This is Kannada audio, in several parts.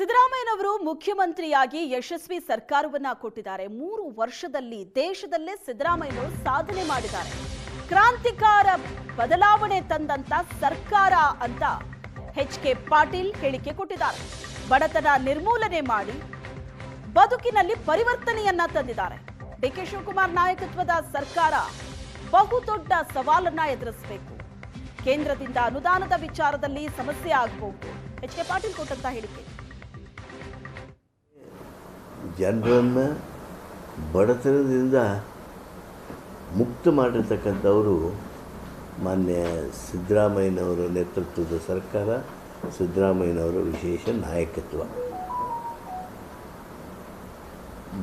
ಸಿದ್ದರಾಮಯ್ಯನವರು ಮುಖ್ಯಮಂತ್ರಿಯಾಗಿ ಯಶಸ್ವಿ ಸರ್ಕಾರವನ್ನ ಕೊಟ್ಟಿದ್ದಾರೆ. 3 ವರ್ಷದಲ್ಲಿ ದೇಶದಲ್ಲೇ ಸಿದ್ದರಾಮಯ್ಯನವರು ಸಾಧನೆ ಮಾಡಿದ್ದಾರೆ. ಕ್ರಾಂತಿಕಾರ ಬದಲಾವಣೆ ತಂದಂತ ಸರ್ಕಾರ ಅಂತ ಎಚ್.ಕೆ. ಪಾಟೀಲ್ ಹೇಳಿಕೆ ಕೊಟ್ಟಿದ್ದಾರೆ. ಬಡತನ ನಿರ್ಮೂಲನೆ ಮಾಡಿ ಬದುಕಿನಲ್ಲಿ ಪರಿವರ್ತನೆಯನ್ನ ತಂದಿದ್ದಾರೆ. ಡಿ.ಕೆ. ಶಿವಕುಮಾರ್ ನಾಯಕತ್ವದ ಸರ್ಕಾರ ಬಹುದೊಡ್ಡ ಸವಾಲನ್ನ ಎದುರಿಸಬೇಕು. ಕೇಂದ್ರದಿಂದ ಅನುದಾನದ ವಿಚಾರದಲ್ಲಿ ಸಮಸ್ಯೆ ಆಗಬಹುದು. ಎಚ್.ಕೆ. ಪಾಟೀಲ್ ಕೊಟ್ಟಂತ ಹೇಳಿಕೆ. ಜನರನ್ನು ಬಡತನದಿಂದ ಮುಕ್ತ ಮಾಡಿರ್ತಕ್ಕಂಥವರು ಮಾನ್ಯ ಸಿದ್ದರಾಮಯ್ಯನವರ ನೇತೃತ್ವದ ಸರ್ಕಾರ, ಸಿದ್ದರಾಮಯ್ಯನವರ ವಿಶೇಷ ನಾಯಕತ್ವ.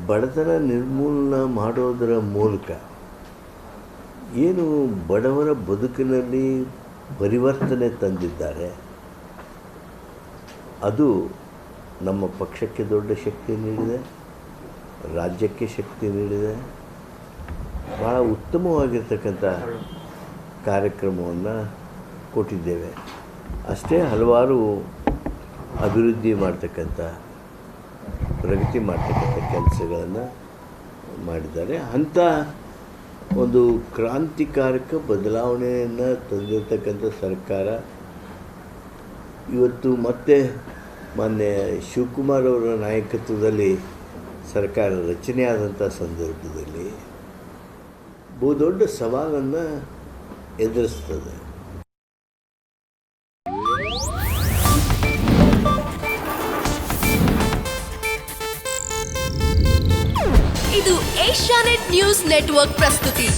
ಬಡತನ ನಿರ್ಮೂಲನೆ ಮಾಡೋದರ ಮೂಲಕ ಏನು ಬಡವರ ಬದುಕಿನಲ್ಲಿ ಪರಿವರ್ತನೆ ತಂದಿದ್ದಾರೆ, ಅದು ನಮ್ಮ ಪಕ್ಷಕ್ಕೆ ದೊಡ್ಡ ಶಕ್ತಿ ನೀಡಿದೆ, ರಾಜ್ಯಕ್ಕೆ ಶಕ್ತಿ ನೀಡಿದೆ. ಭಾಳ ಉತ್ತಮವಾಗಿರ್ತಕ್ಕಂಥ ಕಾರ್ಯಕ್ರಮವನ್ನು ಕೊಟ್ಟಿದ್ದೇವೆ. ಅಷ್ಟೇ ಹಲವಾರು ಅಭಿವೃದ್ಧಿ ಮಾಡ್ತಕ್ಕಂಥ, ಪ್ರಗತಿ ಮಾಡ್ತಕ್ಕಂಥ ಕೆಲಸಗಳನ್ನು ಮಾಡಿದ್ದಾರೆ. ಅಂಥ ಒಂದು ಕ್ರಾಂತಿಕಾರಕ ಬದಲಾವಣೆಯನ್ನು ತಂದಿರತಕ್ಕಂಥ ಸರ್ಕಾರ ಇವತ್ತು ಮತ್ತೆ ಮಾನ್ಯ ಶಿವಕುಮಾರ್ ಅವರ ನಾಯಕತ್ವದಲ್ಲಿ ಸರ್ಕಾರ ರಚನೆಯಾದಂಥ ಸಂದರ್ಭದಲ್ಲಿ ಬಹುದೊಡ್ಡ ಸವಾಲನ್ನು ಎದುರಿಸ್ತದೆ. ಇದು ಏಷ್ಯಾನೆಟ್ ನ್ಯೂಸ್ ನೆಟ್ವರ್ಕ್ ಪ್ರಸ್ತುತಿ.